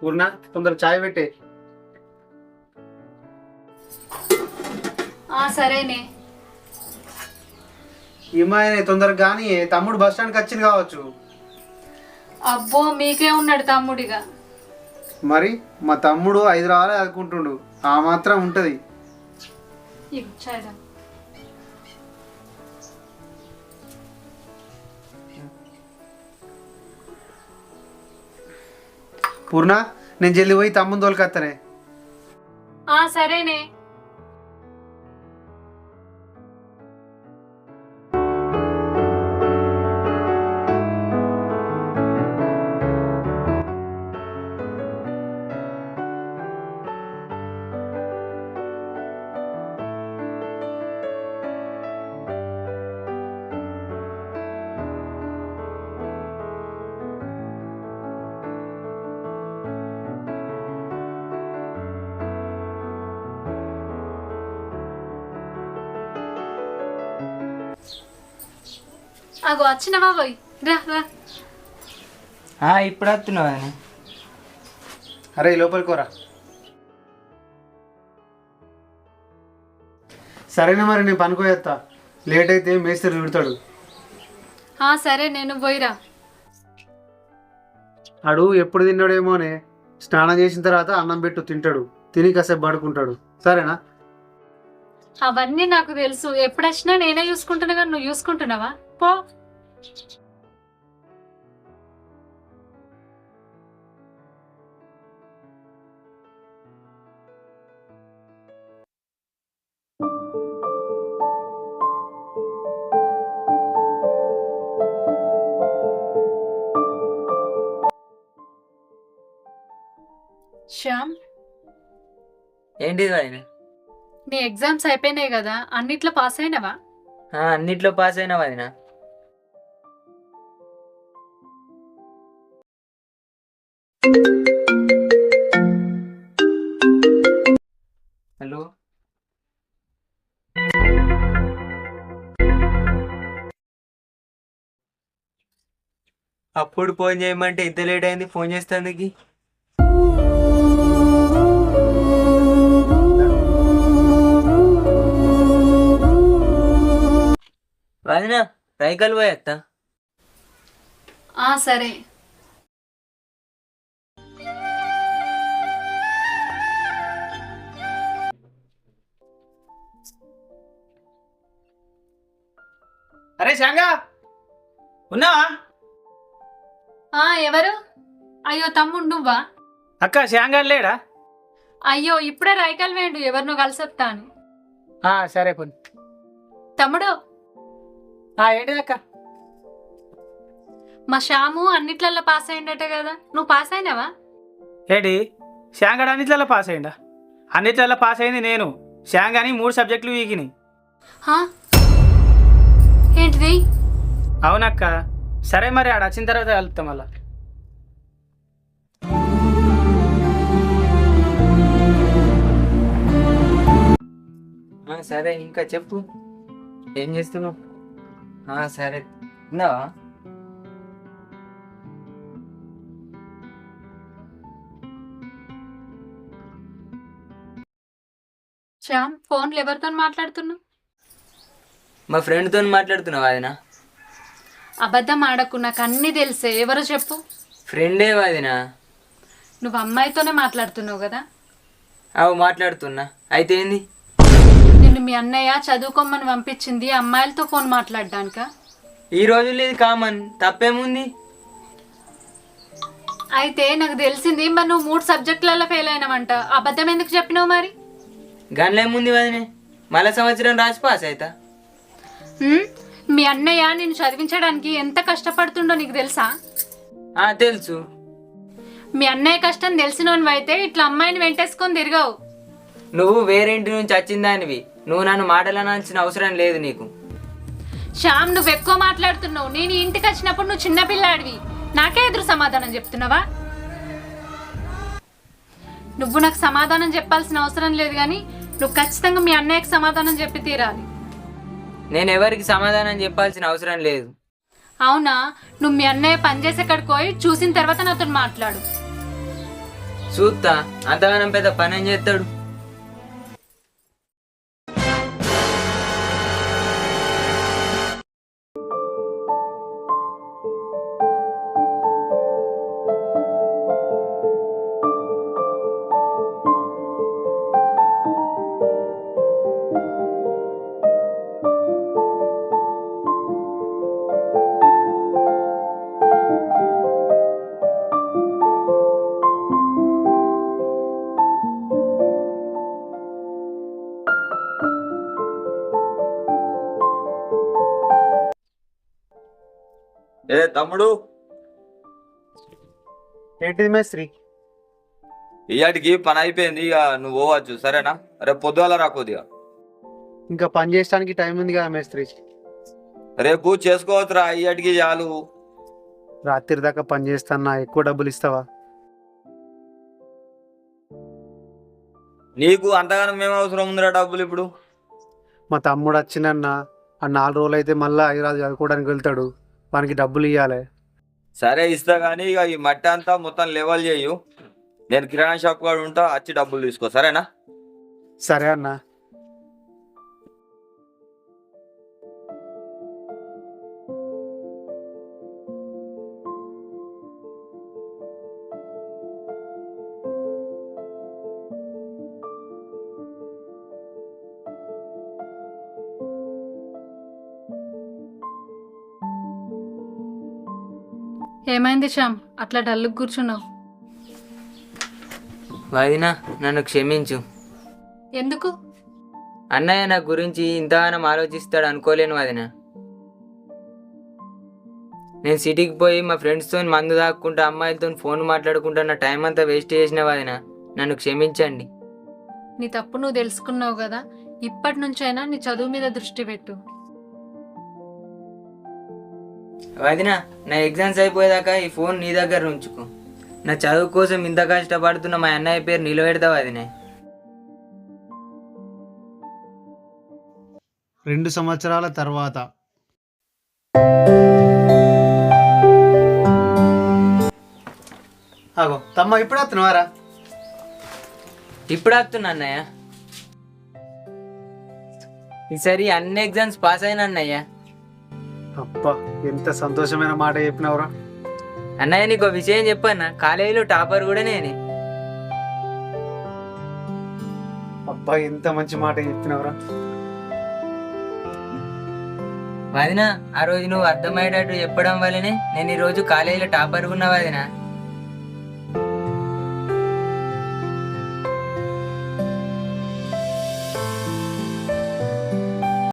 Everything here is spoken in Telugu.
పూర్ణ తొందర చాయ్ పెట్టే. సరేనే. ఏమాయనే తొందరగా కానీ తమ్ముడు బస్ స్టాండ్కి వచ్చింది కావచ్చు. అబ్బో మీకే ఉన్నాడు తమ్ముడిగా. మరి మా తమ్ముడు 5 రావాలి అనుకుంటుండు, ఆ మాత్రం ఉంటది. పూర్ణ నేను జల్ది పోయి తమ్ముని తోలుకొత్తనే. సరేనే. అగో వచ్చినవా పోయి రా రా. ఇప్పుడు వస్తున్నావా? అరే లోపలికి కోరా. సరేనా మరి నేను పనుకోయేస్తా, లేట్ అయితే మేస్త్రి తిడతాడు. సరే నేను పోయిరా. ఆడు ఎప్పుడు తిన్నాడేమోనే, స్నానం చేసిన తర్వాత అన్నం పెట్టు తింటాడు, తిని కాసేపు పడుకుంటాడు. సరేనా? అవన్నీ నాకు తెలుసు, ఎప్పుడు వచ్చినా నేనే చూసుకుంటున్నా కానీ నువ్వు చూసుకుంటున్నావా? పో. శ్యామ్, ఏంటిది వదిన? నీ ఎగ్జామ్స్ అయిపోయినాయి కదా, అన్నిట్లో పాస్ అయినవా? అన్నిట్లో పాస్ అయినా వదిన. హలో, అప్పుడు ఫోన్ చేయమంటే ఇంత లేట్ అయింది ఫోన్ చేస్తానికి? వదిన రైకల్ పోయేస్తా. సరే. అరే శాంగా ఉన్నావా? ఎవరు? అయ్యో తమ్ముడు నువ్వా? అక్క శాంగా లేడా? అయ్యో ఇప్పుడే రైకల్ వేయండు, ఎవరినో కలిసొస్తాను. సరే పోనీ. తమ్ముడు, ఏంటిది అక్క? మా శ్యాము అన్నిట్లల్లో పాస్ అయిందట కదా, నువ్వు పాస్ అయినావా? ఏంటి శాంగాడు అన్నిట్లలో పాస్ అయ్యిందా? అన్నిట్లలో పాస్ అయింది నేను. శాంగాని 3 సబ్జెక్టులు వీకినాయి. ఏంటిది? అవునక్క. సరే మరి ఆడ వచ్చిన తర్వాత కలుపుతాం మళ్ళా. సరే ఇంకా చెప్పు, ఏం చేస్తున్నావు? సరే తిన్నావా? శ్యామ్, ఫోన్లో ఎవరితో మాట్లాడుతున్నావు? మా ఫ్రెండ్తో మాట్లాడుతున్నావా? అదినా అబద్ధం ఆడకు, నాకు అన్నీ తెలిసే. ఎవరో చెప్పు. ఫ్రెండే వదినా. నువ్వు అమ్మాయితోనే మాట్లాడుతున్నావు కదా? మాట్లాడుతున్నా. అయితే ఏంది? నిన్ను మీ అన్నయ్య చదువుకోమని పంపించింది అమ్మాయిలతో ఫోన్ మాట్లాడడానిక? ఈ రోజుల్లో ఇది కామన్, తప్పేముంది? అయితే నాకు తెలిసింది, మరి నువ్వు 3 సబ్జెక్టులలో ఫెయిల్ అయినావంట. అబద్ధం ఎందుకు చెప్పినావు మరి? గన్లేముంది వదినే, మళ్ళా సంవత్సరం రాసి పాస్ అవుతా. మీ అన్నయ్య నిన్ను చదివించడానికి ఎంత కష్టపడుతుండో నీకు తెలుసా? తెలుసు. మీ అన్నయ్య కష్టం తెలిసినోనివి అయితే ఇట్లా అమ్మాయిని వెంటేసుకొని తిరగవు. నువ్వు వేరే ఇంటి నుంచి వచ్చిందానివి, నువ్వు నన్ను మాటలనాల్సిన అవసరం లేదు నీకు. శ్యామ్, నువ్వు ఎక్కువ మాట్లాడుతున్నావు. నేను ఇంటికి వచ్చినప్పుడు నువ్వు చిన్నపిల్లాడివి, నాకే ఎదురు సమాధానం చెప్తున్నావా? నువ్వు నాకు సమాధానం చెప్పాల్సిన అవసరం లేదు, కానీ నువ్వు ఖచ్చితంగా మీ అన్నయ్యకి సమాధానం చెప్పి తీరాలి. నేను ఎవరికి సమాధానం చెప్పాల్సిన అవసరం లేదు. అవునా? నువ్వు మీ అన్నయ్య పనిచేసే కాడికి పోయి చూసిన తర్వాత నాతో మాట్లాడు. చూస్తా అంతగానం పెద్ద పని ఏం చేస్తాడు. ఏ తమ్ముడు, ఏంటిది మేస్త్రి? ఇయాటికి పని అయిపోయింది, ఇక నువ్వు పోవచ్చు సరేనా? రేపు పొద్దుగాల రా కొద్దిగా. ఇంకా పని చేయడానికి టైం ఉంది కదా మేస్త్రి. రేపు చేసుకోవచ్చురా, ఇయాటికి చాలు. రాత్రి దాకా పని చేస్తానా, ఎక్కువ డబ్బులు ఇస్తావా? నీకు అంతగానం మేము అవసరం ఉందిరా డబ్బులు ఇప్పుడు? మా తమ్ముడు వచ్చినన్న ఆ 4 రోజులు అయితే మళ్ళీ హైదరాబాద్ చదువుకోవడానికి వెళ్తాడు, వానికి డబ్బులు ఇవ్వాలి. సరే ఇస్తా, కానీ ఇక ఈ మట్టి అంతా మొత్తం లెవెల్ చేయు. నేను కిరాణా షాప్ కాడ ఉంటా, వచ్చి డబ్బులు తీసుకో సరేనా? సరే అన్న. ఏమైంది శ్యామ్, అట్లా డల్లు కూర్చున్నావు? వదినా నన్ను క్షమించు. ఎందుకు? అన్నయ్య నా గురించి ఇంతగానం ఆలోచిస్తాడు అనుకోలేను వదినా. నేను సిటీకి పోయి మా ఫ్రెండ్స్తో మందు తాక్కుంటా అమ్మాయిలతో ఫోన్ మాట్లాడుకుంటా నా టైం అంతా వేస్ట్ చేసిన వదినా, నన్ను క్షమించండి. నీ తప్పు నువ్వు తెలుసుకున్నావు కదా, ఇప్పటి నుంచైనా నీ చదువు మీద దృష్టి పెట్టు. వదినా నా ఎగ్జామ్స్ అయిపోయేదాకా ఈ ఫోన్ నీ దగ్గర ఉంచుకో. నా చదువు కోసం ఇంత కష్టపడుతున్న మా అన్నయ్య పేరు నిలబెడతావు వదినే. 2 సంవత్సరాల తర్వాత ఆగో తమ్మ, ఇప్పుడు వస్తున్నావారా? ఇప్పుడు వస్తున్నా అన్నయ్య. ఈసారి అన్ని ఎగ్జామ్స్ పాస్ అయినా అన్నయ్య. అబ్బా, ఎంత సంతోషమైన మాట చెప్పినవరా. అన్నయ్య నీకు విషయం చెప్పన్నా, కాలేజీలో టాపర్ కూడా నేనే. అబ్బా, ఎంత మంచి మాట చెప్పినవరా. వదినా ఆ రోజు నువ్వు అర్థమయ్యేటట్టు చెప్పడం వల్లనే నేను ఈ రోజు కాలేజీలో టాపర్ ఉన్నా వదినా.